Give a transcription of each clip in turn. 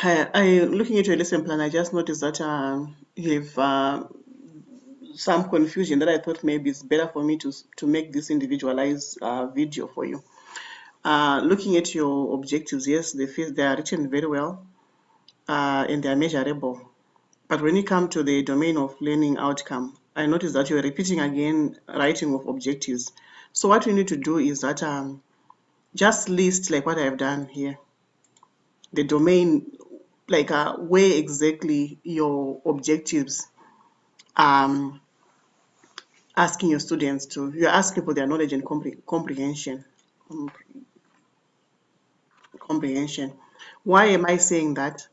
Looking at your lesson plan, I just noticed that you have some confusion that I thought maybe it's better for me to make this individualized video for you. Looking at your objectives, yes, they are written very well and they are measurable. But when you come to the domain of learning outcome, I noticed that you're repeating again writing of objectives. So what you need to do is that just list like what I've done here, the domain, like where exactly your objectives asking your students to, you're asking for their knowledge and comprehension. Why am I saying that?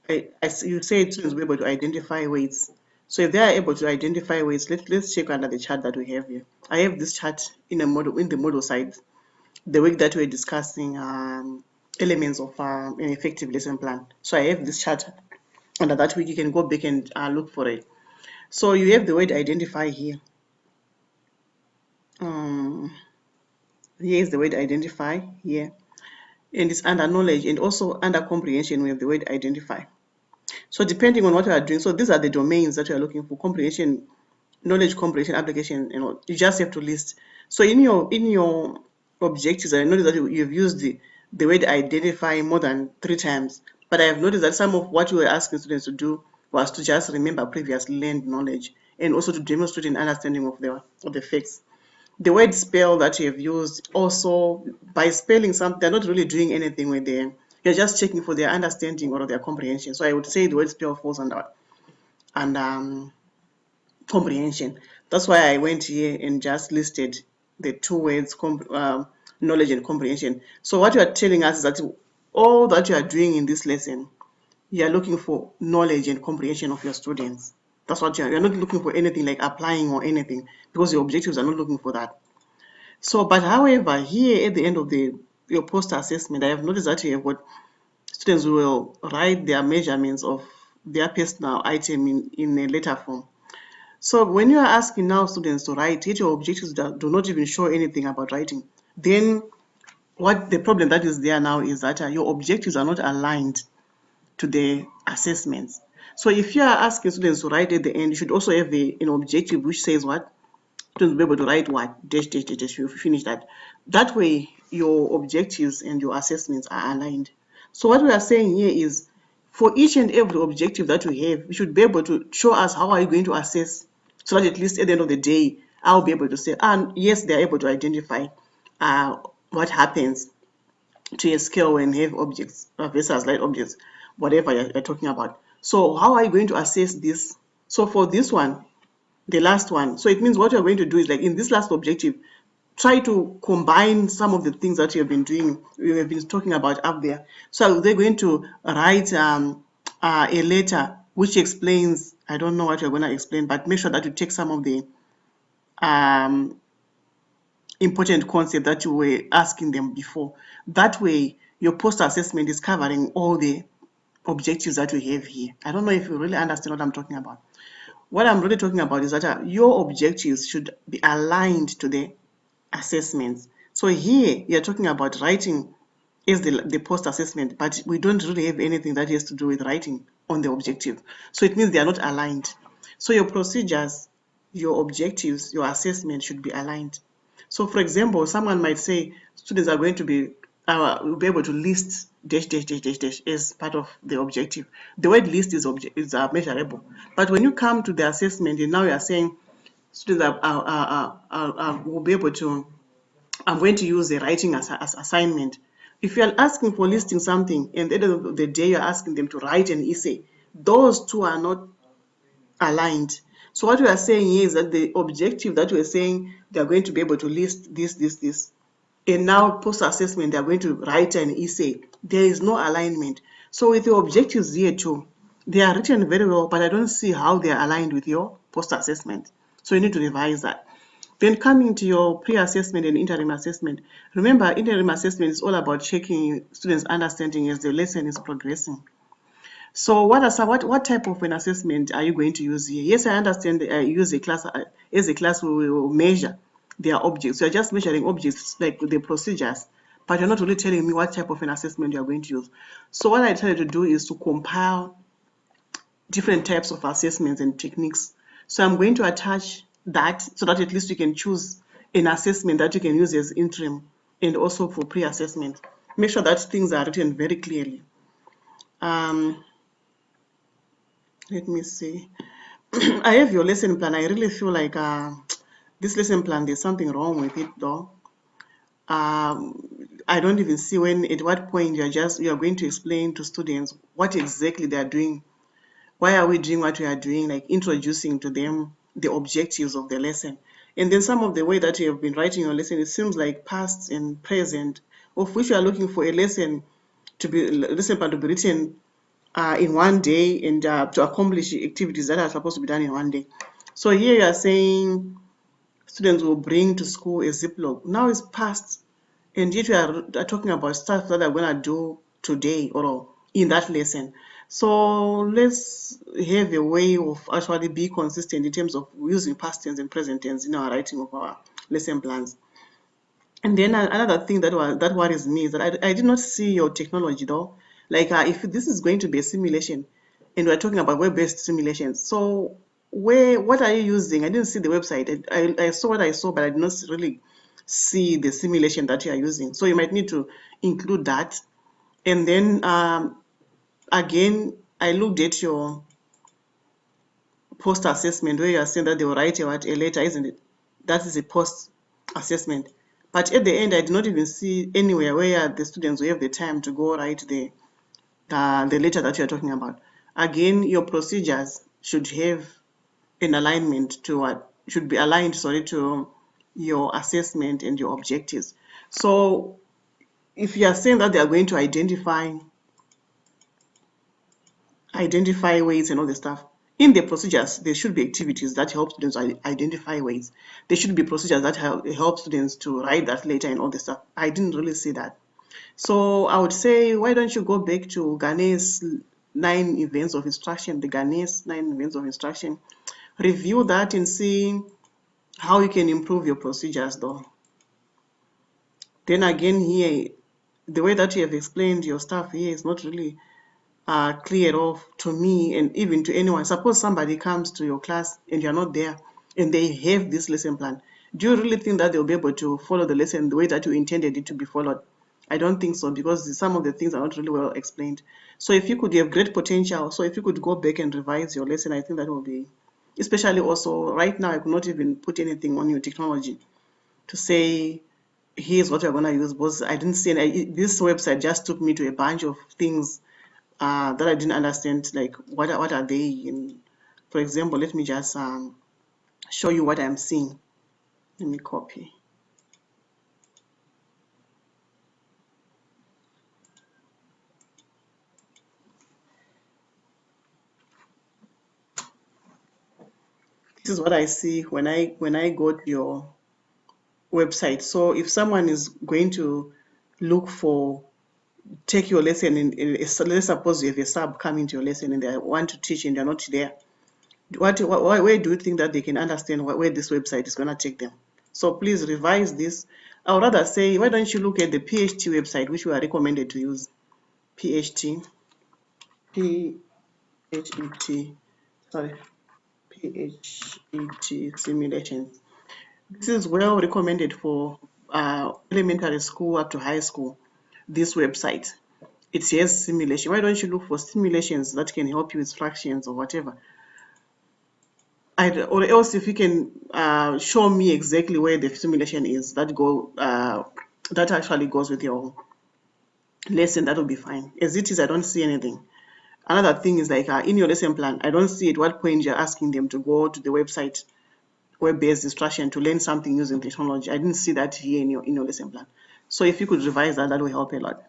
You said students will be able to identify weights. So if they are able to identify weights, let's check under the chart that we have here. I have this chart in a model in the model side, the week that we're discussing elements of an effective lesson plan. So I have this chart under that week. You can go back and look for it. So you have the word identify here. Here is the word identify here. And it's under knowledge, and also under comprehension we have the word identify. So depending on what you are doing, so these are the domains that you are looking for: comprehension, knowledge comprehension, application. You just have to list. So in your objectives, I noticed that you've used the word identify more than 3 times. But I have noticed that some of what you were asking students to do was to just remember previously learned knowledge and also to demonstrate an understanding of the facts. The word spell that you have used, also by spelling something, they're not really doing anything with them. You're just checking for their understanding or their comprehension. So I would say the word spell falls under comprehension. That's why I went here and just listed the 2 words, knowledge and comprehension. So what you are telling us is that all that you are doing in this lesson, you are looking for knowledge and comprehension of your students. That's what you're not looking for anything like applying or anything, because your objectives are not looking for that. So, but however, here at the end of your post assessment, I have noticed that you have got students who will write their measurements of their personal item in a letter form. So when you are asking now students to write, yet your objectives do not even show anything about writing, then what the problem that is there now is that your objectives are not aligned to the assessments. So if you are asking students to write at the end, you should also have an objective which says what? Students will be able to write what? Dash, dash, dash, dash. You finish that. That way, your objectives and your assessments are aligned. So what we are saying here is, for each and every objective that we have, you should be able to show us how are you going to assess, so that at least at the end of the day, I'll be able to say, and yes, they're able to identify what happens to a scale when you have objects versus light objects, whatever you're talking about. So how are you going to assess this? So for this one, the last one, so it means what you're going to do is, like in this last objective, try to combine some of the things that you have been doing, you have been talking about up there. So they're going to write a letter which explains, I don't know what you're going to explain, but make sure that you take some of the important concept that you were asking them before. That way, your post-assessment is covering all the objectives that we have here. I don't know if you really understand what I'm talking about. What I'm really talking about is that your objectives should be aligned to the assessments. So here, you're talking about writing is the post-assessment, but we don't really have anything that has to do with writing on the objective. So it means they are not aligned. So your procedures, your objectives, your assessment should be aligned. So for example, someone might say students are going to will be able to list dash dash dash dash dash as part of the objective. The word list is measurable, but when you come to the assessment and now you are saying students will be able to, I'm going to use the writing as assignment. If you are asking for listing something and at the end of the day you're asking them to write an essay, those two are not aligned. So what we are saying here is that the objective that we're saying they're going to be able to list this, and now post-assessment they're going to write an essay, there is no alignment. So with the objectives here too, they are written very well, but I don't see how they are aligned with your post-assessment. So you need to revise that. Then coming to your pre-assessment and interim assessment, remember interim assessment is all about checking students' understanding as the lesson is progressing. So what type of an assessment are you going to use here? Yes, I understand use a class as a class we will measure their objects. So you're just measuring objects like the procedures, but you're not really telling me what type of an assessment you're going to use. So what I try to do is to compile different types of assessments and techniques. So I'm going to attach that so that at least you can choose an assessment that you can use as interim and also for pre-assessment. Make sure that things are written very clearly. Let me see. I have your lesson plan. I really feel like this lesson plan, there's something wrong with it though. I don't even see at what point you're going to explain to students what exactly they are doing. Why are we doing what we are doing? Like introducing to them the objectives of the lesson. And then some of the way that you have been writing your lesson, it seems like past and present, of which you are looking for a lesson plan to be written in one day and to accomplish activities that are supposed to be done in one day. So here you are saying students will bring to school a Ziploc. Now it's past, and yet we are talking about stuff that they're going to do today or in that lesson. So let's have a way of actually be consistent in terms of using past tense and present tense in our writing of our lesson plans. And then another thing that worries me is that I did not see your technology though. Like if this is going to be a simulation, and we're talking about web-based simulations, so what are you using? I didn't see the website. I saw what I saw, but I did not really see the simulation that you are using. So you might need to include that. And then again, I looked at your post assessment where you are saying that they will write a letter, isn't it? That is a post assessment. But at the end, I did not even see anywhere where the students will have the time to go write the letter that you are talking about. Again, your procedures should have an alignment to what should be aligned, sorry, to your assessment and your objectives. So if you are saying that they are going to identify ways and all the stuff. In the procedures, there should be activities that help students identify ways. There should be procedures that help students to write that later and all the stuff. I didn't really see that. So I would say, why don't you go back to Gane's 9 events of instruction, the Gane's 9 events of instruction, review that and see how you can improve your procedures though. Then again here, the way that you have explained your stuff here is not really clear off to me and even to anyone. Suppose somebody comes to your class and you're not there and they have this lesson plan. Do you really think that they'll be able to follow the lesson the way that you intended it to be followed? I don't think so because some of the things are not really well explained. So if you could have great potential, so if you could go back and revise your lesson, I think that will be, especially also right now, I could not even put anything on your technology to say, here's what you're going to use, because I didn't see any, this website just took me to a bunch of things that I didn't understand, like what are they in. For example, let me just show you what I'm seeing. Let me copy. This is what I see when I go to your website. So if someone is going to look for take your lesson let's suppose you have a sub coming to your lesson and they want to teach and they're not there, where do you think that they can understand where this website is going to take them? So please revise this. I would rather say, why don't you look at the PHT website, which we are recommended to use. PHT, PHET, sorry, PHET simulations. This is well recommended for elementary school up to high school, this website. It says simulation. Why don't you look for simulations that can help you with fractions or whatever? Or else if you can show me exactly where the simulation is that actually goes with your lesson, that will be fine. As it is, I don't see anything. Another thing is like in your lesson plan, I don't see at what point you're asking them to go to the website, web-based instruction to learn something using technology. I didn't see that here in your lesson plan. So if you could revise that, that will help a lot.